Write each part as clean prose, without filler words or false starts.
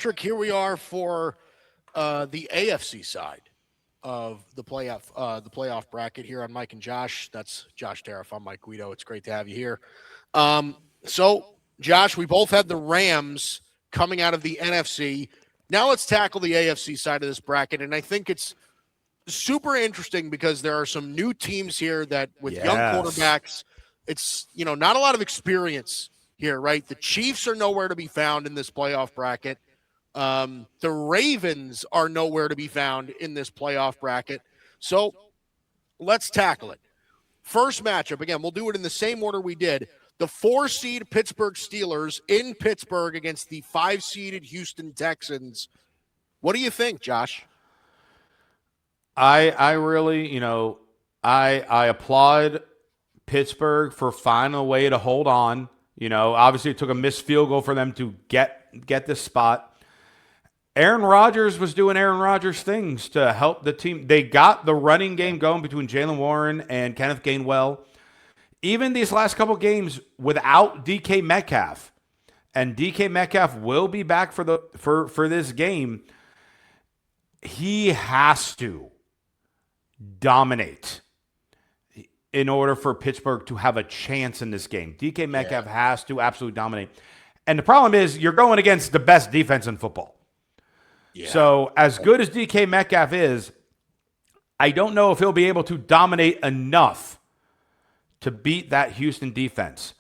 Patrick, here we are for the AFC side of the playoff bracket here on Mike and Josh. That's Josh Tariff. I'm Mike Guido. It's great to have you here. So, Josh, we both had the Rams coming out of the NFC. Now let's tackle the AFC side of this bracket, and I think it's super interesting because there are some new teams here that with young quarterbacks, it's, not a lot of experience here, right? The Chiefs are nowhere to be found in this playoff bracket. The Ravens are nowhere to be found in this playoff bracket. So let's tackle it. First matchup, again, we'll do it in the same order we did. The 4-seed Pittsburgh Steelers in Pittsburgh against the 5-seeded Houston Texans. What do you think, Josh? I really, I applaud Pittsburgh for finding a way to hold on. Obviously it took a missed field goal for them to get this spot. Aaron Rodgers was doing Aaron Rodgers things to help the team. They got the running game going between Jalen Warren and Kenneth Gainwell. Even these last couple games without DK Metcalf, and DK Metcalf will be back for this game. He has to dominate in order for Pittsburgh to have a chance in this game. DK Metcalf has to absolutely dominate. And the problem is you're going against the best defense in football. Yeah. So as good as DK Metcalf is, I don't know if he'll be able to dominate enough to beat that Houston defense.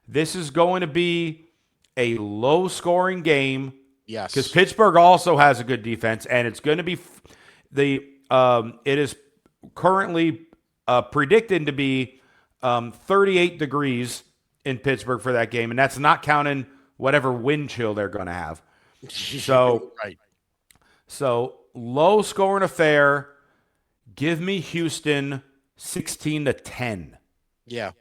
This is going to be a low-scoring game. Yes. Because Pittsburgh also has a good defense, and it's going to be it is currently predicted to be 38 degrees in Pittsburgh for that game, and that's not counting whatever wind chill they're going to have. So, right. So low-scoring affair. Give me Houston 16-10. Yeah,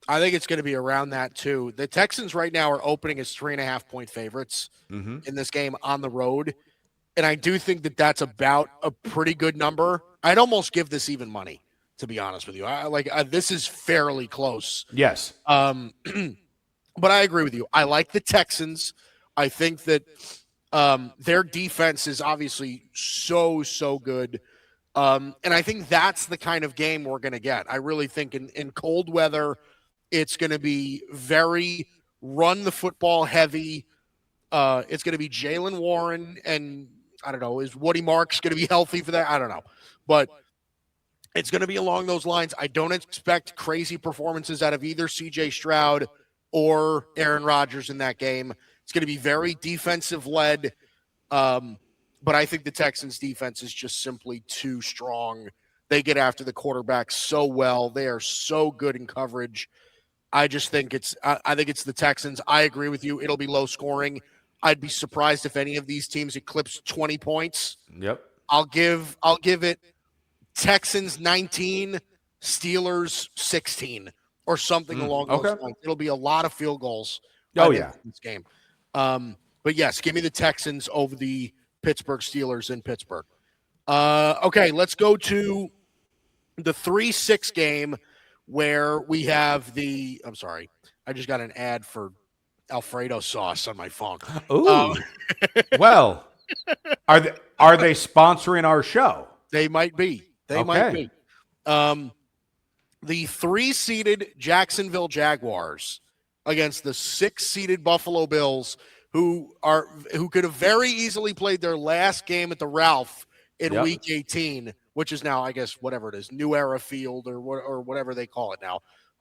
I think it's going to be around that too. The Texans right now are opening as 3.5-point favorites in this game on the road. And I do think that that's about a pretty good number. I'd almost give this even money, to be honest with you. This is fairly close. Yes. But I agree with you. I like the Texans. I think that their defense is obviously so good. And I think that's the kind of game we're going to get. I really think in cold weather, it's going to be very run the football heavy. It's going to be Jalen Warren, and I don't know, is Woody Marks going to be healthy for that? I don't know. But it's going to be along those lines. I don't expect crazy performances out of either C.J. Stroud or Aaron Rodgers in that game. It's going to be very defensive-led. But I think the Texans' defense is just simply too strong. They get after the quarterback so well. They are so good in coverage. I think it's the Texans. I agree with you. It'll be low scoring. I'd be surprised if any of these teams eclipse 20 points. Yep. I'll give it Texans 19, Steelers 16, or something along those lines. It'll be a lot of field goals. In this game. But yes, give me the Texans over the Pittsburgh Steelers in Pittsburgh. Okay, let's go to the 3-6 game where we have I'm sorry, I just got an ad for Alfredo sauce on my phone. Ooh. Well, are they sponsoring our show? They might be. They might be. The 3-seeded Jacksonville Jaguars against the 6-seeded Buffalo Bills, who could have very easily played their last game at the Ralph in Week 18, which is now, I guess, whatever it is, New Era Field or whatever they call it now.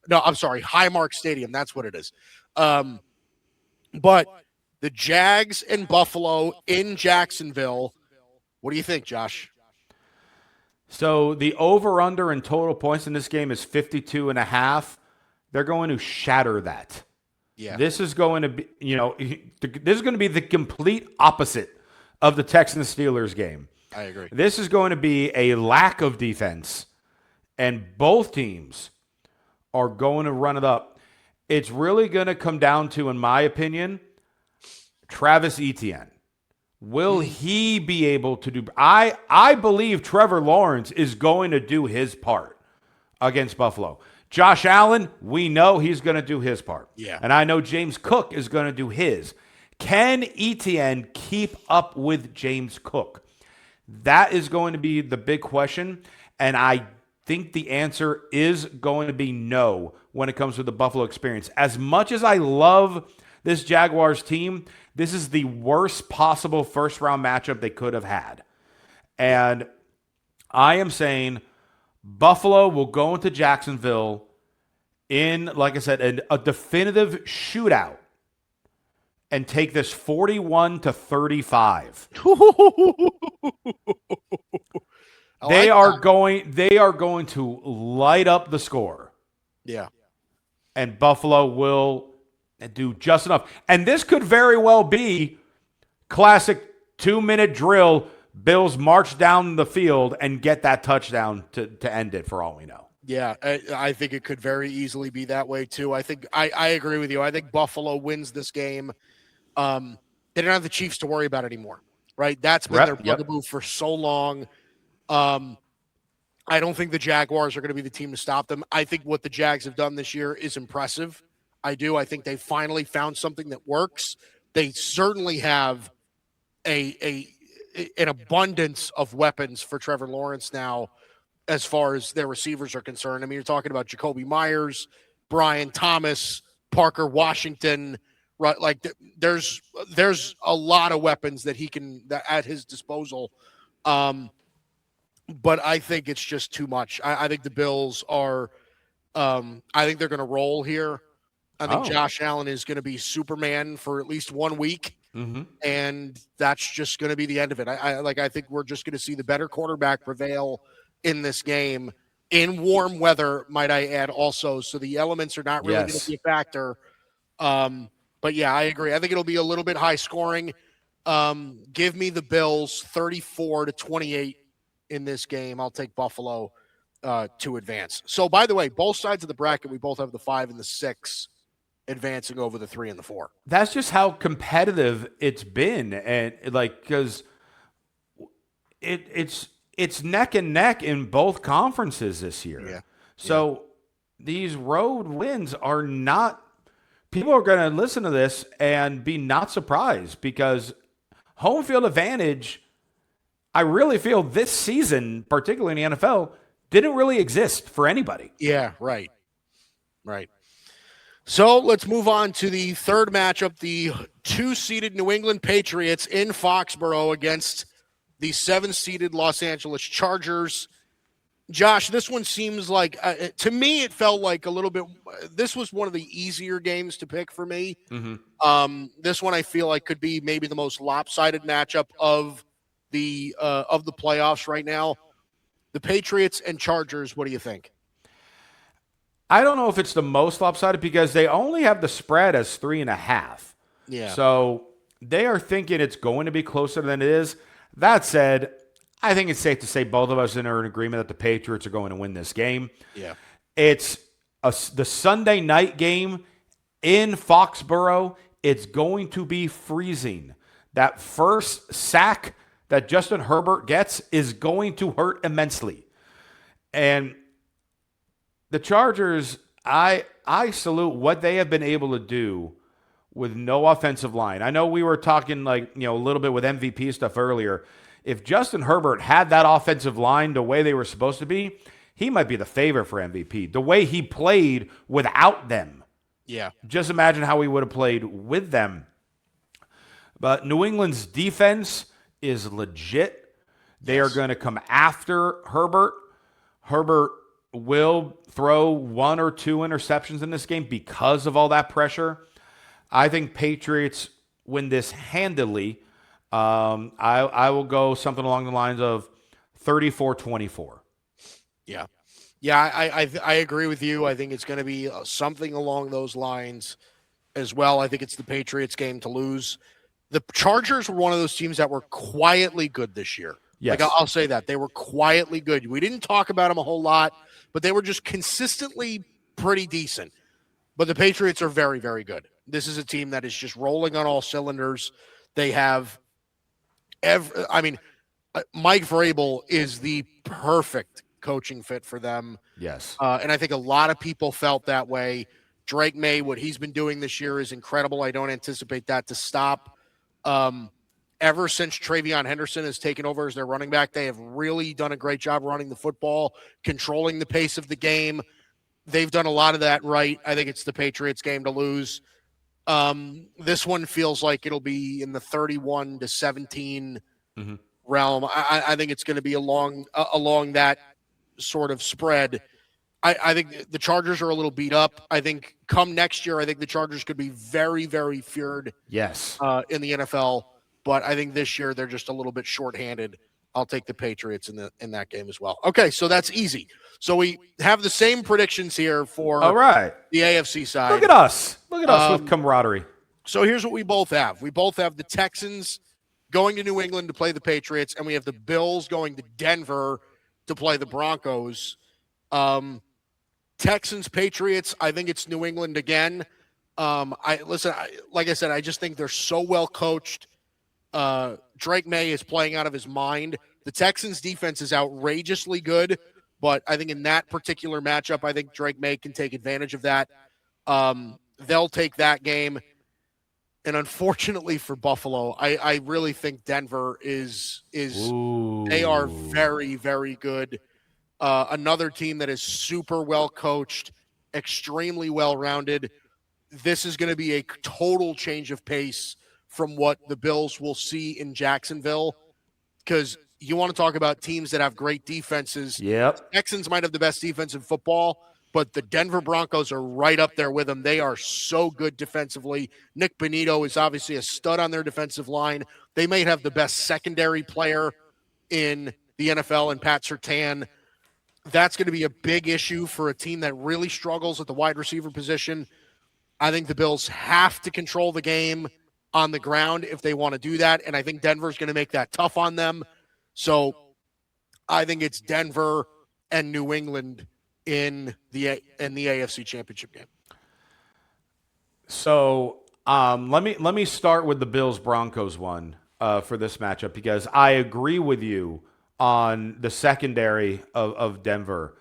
No, I'm sorry, Highmark Stadium. That's what it is. But the Jags and Buffalo in Jacksonville. What do you think, Josh? So the over-under in total points in this game is 52.5. They're going to shatter that. Yeah. This is going to be, this is going to be the complete opposite of the Texans-Steelers game. I agree. This is going to be a lack of defense, and both teams are going to run it up. It's really going to come down to, in my opinion, Travis Etienne. Will he be able to do? I believe Trevor Lawrence is going to do his part against Buffalo. Josh Allen, we know he's going to do his part. Yeah. And I know James Cook is going to do his. Can Etienne keep up with James Cook? That is going to be the big question, and I think the answer is going to be no when it comes to the Buffalo experience. As much as I love this Jaguars team, this is the worst possible first-round matchup they could have had. And I am saying Buffalo will go into Jacksonville in, like I said, a definitive shootout and take this 41-35. They are going to light up the score. Yeah. And Buffalo will do just enough. And this could very well be classic 2-minute drill. Bills march down the field and get that touchdown to end it, for all we know. Yeah, I think it could very easily be that way too. I think I agree with you. I think Buffalo wins this game. They don't have the Chiefs to worry about anymore, right? That's been their bugaboo for so long. I don't think the Jaguars are going to be the team to stop them. I think what the Jags have done this year is impressive. I do. I think they finally found something that works. They certainly have an abundance of weapons for Trevor Lawrence now as far as their receivers are concerned. I mean, you're talking about Jacoby Myers, Brian Thomas, Parker Washington, right? Like there's a lot of weapons that at his disposal. But I think it's just too much. I think the Bills are I think they're going to roll here. I think Josh Allen is going to be Superman for at least 1 week. Mm-hmm. And that's just going to be the end of it. I think we're just going to see the better quarterback prevail in this game in warm weather, might I add also. So the elements are not really going to be a factor. But yeah, I agree. I think it'll be a little bit high scoring. Give me the Bills 34-28 in this game. I'll take Buffalo to advance. So by the way, both sides of the bracket, we both have the 5 and the 6 advancing over the 3 and the 4. That's just how competitive it's been. And because it's neck and neck in both conferences this year. Yeah. So these road wins are not, people are going to listen to this and be not surprised, because home field advantage, I really feel this season, particularly in the NFL, didn't really exist for anybody. Yeah, right. Right. So let's move on to the third matchup, the 2-seeded New England Patriots in Foxborough against the 7-seeded Los Angeles Chargers. Josh, this one seems like, to me, it felt like a little bit, this was one of the easier games to pick for me. Mm-hmm. This one I feel like could be maybe the most lopsided matchup of the playoffs right now. The Patriots and Chargers, what do you think? I don't know if it's the most lopsided, because they only have the spread as 3.5. Yeah. So they are thinking it's going to be closer than it is. That said, I think it's safe to say both of us are in agreement that the Patriots are going to win this game. Yeah. It's the Sunday night game in Foxborough. It's going to be freezing. That first sack that Justin Herbert gets is going to hurt immensely. And the Chargers, I salute what they have been able to do with no offensive line. I know we were talking a little bit with MVP stuff earlier. If Justin Herbert had that offensive line the way they were supposed to be, he might be the favorite for MVP. The way he played without them. Yeah. Just imagine how he would have played with them. But New England's defense is legit. They are going to come after Herbert. Herbert will throw 1 or 2 interceptions in this game because of all that pressure. I think Patriots win this handily. I will go something along the lines of 34-24. Yeah. Yeah, I agree with you. I think it's going to be something along those lines as well. I think it's the Patriots game to lose. The Chargers were one of those teams that were quietly good this year. Yes. I'll say that. They were quietly good. We didn't talk about them a whole lot, but they were just consistently pretty decent. But the Patriots are very, very good. This is a team that is just rolling on all cylinders. They have Mike Vrabel is the perfect coaching fit for them. Yes. And I think a lot of people felt that way. Drake Maye, what he's been doing this year is incredible. I don't anticipate that to stop. Ever since Travion Henderson has taken over as their running back, they have really done a great job running the football, controlling the pace of the game. They've done a lot of that right. I think it's the Patriots game to lose. This one feels like it'll be in the 31-17 realm. I think it's going to be along that sort of spread. I think the Chargers are a little beat up. I think come next year, I think the Chargers could be very, very feared. Yes. In the NFL, but I think this year they're just a little bit shorthanded. I'll take the Patriots in that game as well. Okay, so that's easy. So we have the same predictions here for the AFC side. Look at us. With camaraderie. So here's what we both have. We both have the Texans going to New England to play the Patriots, and we have the Bills going to Denver to play the Broncos. Texans, Patriots, I think it's New England again. Like I said, I just think they're so well coached. Drake Maye is playing out of his mind. The Texans defense is outrageously good, but I think in that particular matchup, I think Drake Maye can take advantage of that. They'll take that game. And unfortunately for Buffalo, I really think Denver is they are very, very good. Another team that is super well coached, extremely well-rounded. This is going to be a total change of pace from what the Bills will see in Jacksonville, because you want to talk about teams that have great defenses. Yep. Texans might have the best defense in football, but the Denver Broncos are right up there with them. They are so good defensively. Nick Bonito is obviously a stud on their defensive line. They may have the best secondary player in the NFL in Pat Surtain. That's going to be a big issue for a team that really struggles at the wide receiver position. I think the Bills have to control the game on the ground if they want to do that, and I think Denver's going to make that tough on them. So I think it's Denver and New England in the AFC Championship game. So let me start with the Bills Broncos one for this matchup, because I agree with you on the secondary of Denver.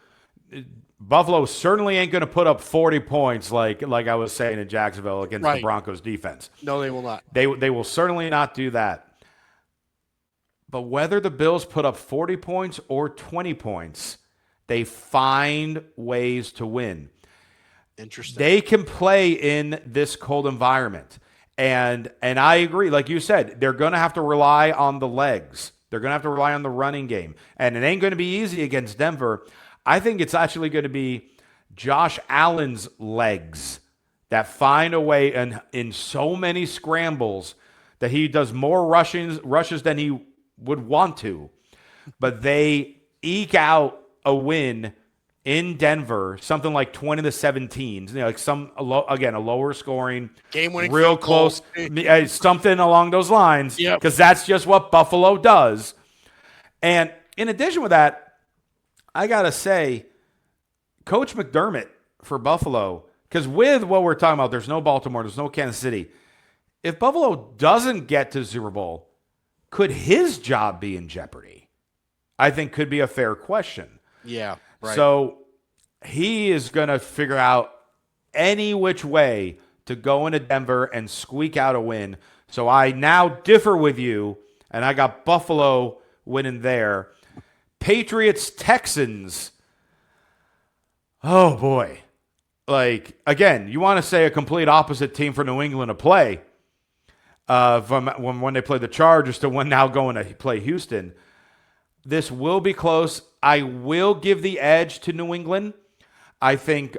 Buffalo certainly ain't going to put up 40 points like I was saying in Jacksonville against the Broncos defense. No, they will not. They will certainly not do that. But whether the Bills put up 40 points or 20 points, they find ways to win. Interesting. They can play in this cold environment. And I agree. Like you said, they're going to have to rely on the legs. They're going to have to rely on the running game. And it ain't going to be easy against Denver. I think it's actually going to be Josh Allen's legs that find a way in so many scrambles that he does more rushes than he would want to. But they eke out a win in Denver, something like 20-17, like a lower scoring, game-winning, real close, something along those lines, because that's just what Buffalo does. And in addition with that, I gotta say, Coach McDermott for Buffalo, because with what we're talking about, there's no Baltimore, there's no Kansas City. If Buffalo doesn't get to the Super Bowl, could his job be in jeopardy? I think could be a fair question. Yeah. Right. So he is going to figure out any which way to go into Denver and squeak out a win. So I now differ with you, and I got Buffalo winning there. Patriots, Texans. Oh, boy. Like, again, you want to say a complete opposite team for New England to play from when they played the Chargers to when now going to play Houston. This will be close. I will give the edge to New England. I think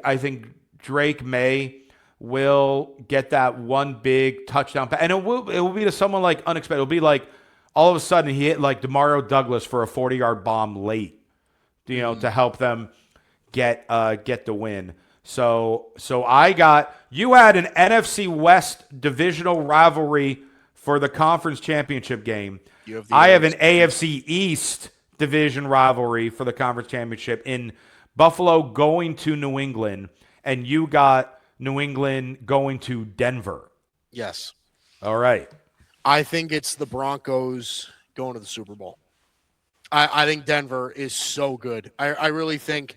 Drake Maye will get that one big touchdown, and it will be to someone like unexpected. It'll be like all of a sudden he hit like Demario Douglas for a 40-yard bomb late, to help them get the win. So you had an NFC West divisional rivalry for the conference championship game. I have an AFC East division rivalry for the conference championship in Buffalo going to New England, and you got New England going to Denver. Yes. All right. I think it's the Broncos going to the Super Bowl. I think Denver is so good. I really think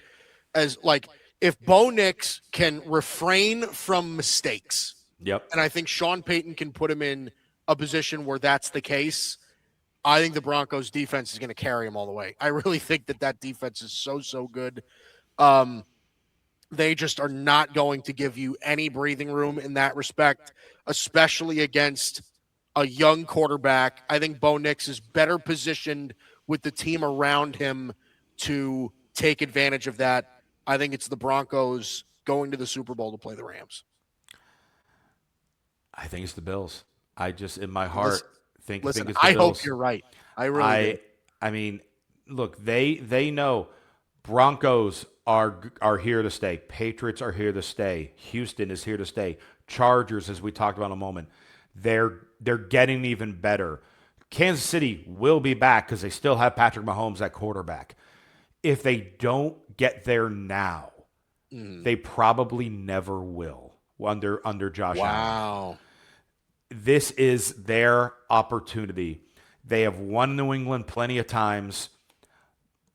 if Bo Nix can refrain from mistakes, yep, and I think Sean Payton can put him in a position where that's the case, I think the Broncos defense is going to carry them all the way. I really think that defense is so good. They just are not going to give you any breathing room in that respect, especially against a young quarterback. I think Bo Nix is better positioned with the team around him to take advantage of that. I think it's the Broncos going to the Super Bowl to play the Rams. I think it's the Bills. I just, in my heart, think it's the Bills. I hope you're right. I really do. I mean, look, they know Broncos are here to stay. Patriots are here to stay. Houston is here to stay. Chargers, as we talked about in a moment, they're getting even better. Kansas City will be back because they still have Patrick Mahomes at quarterback. If they don't get there now, they probably never will under Josh Allen. Wow. This is their opportunity. They have won New England plenty of times.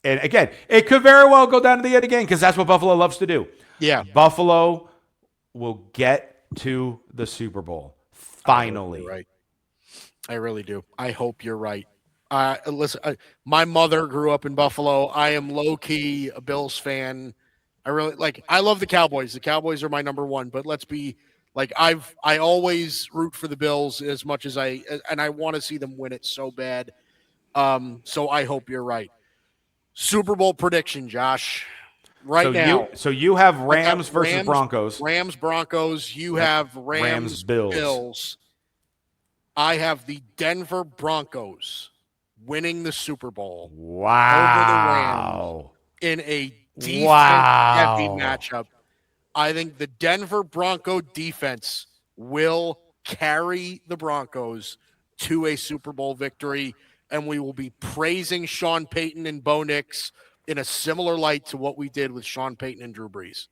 And again, it could very well go down to the end again because that's what Buffalo loves to do. Yeah. Buffalo will get to the Super Bowl. Finally. Right. I really do. I hope you're right. Listen, my mother grew up in Buffalo. I am low-key a Bills fan. I love the Cowboys. The Cowboys are my number one, but let's be like, I always root for the Bills as much as I want to see them win it so bad. So I hope you're right. Super Bowl prediction, Josh. Now. So you have Rams versus Broncos. Rams, Broncos. You have Rams, Bills. I have the Denver Broncos winning the Super Bowl. Wow. Over the Rams in a defense-heavy matchup. I think the Denver Bronco defense will carry the Broncos to a Super Bowl victory, and we will be praising Sean Payton and Bo Nix in a similar light to what we did with Sean Payton and Drew Brees.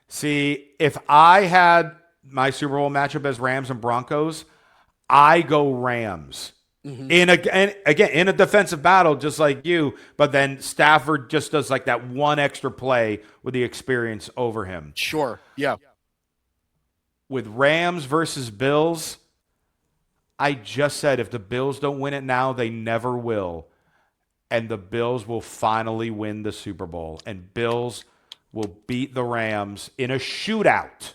See, if I had my Super Bowl matchup as Rams and Broncos, I go Rams. In a defensive battle, just like you, but then Stafford just does like that one extra play with the experience over him. Sure, yeah. With Rams versus Bills, I just said if the Bills don't win it now, they never will. And the Bills will finally win the Super Bowl. And Bills will beat the Rams in a shootout.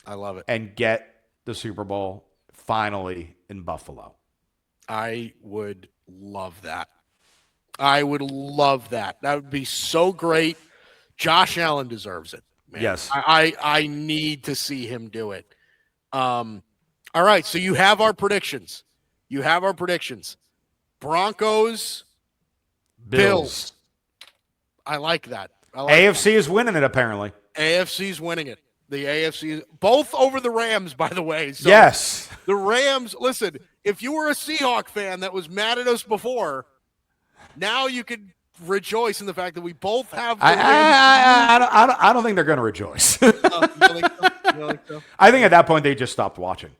I love it. And get the Super Bowl finally in Buffalo. I would love that. I would love that. That would be so great. Josh Allen deserves it, man. Yes. I need to see him do it. All right, so you have our predictions. Broncos, Bills. I like that. AFC is winning it, apparently. AFC's winning it. The AFC, both over the Rams, by the way. So yes. The Rams, listen, if you were a Seahawk fan that was mad at us before, now you could rejoice in the fact that we both have the I don't think they're going to rejoice. You don't think so? I think at that point they just stopped watching.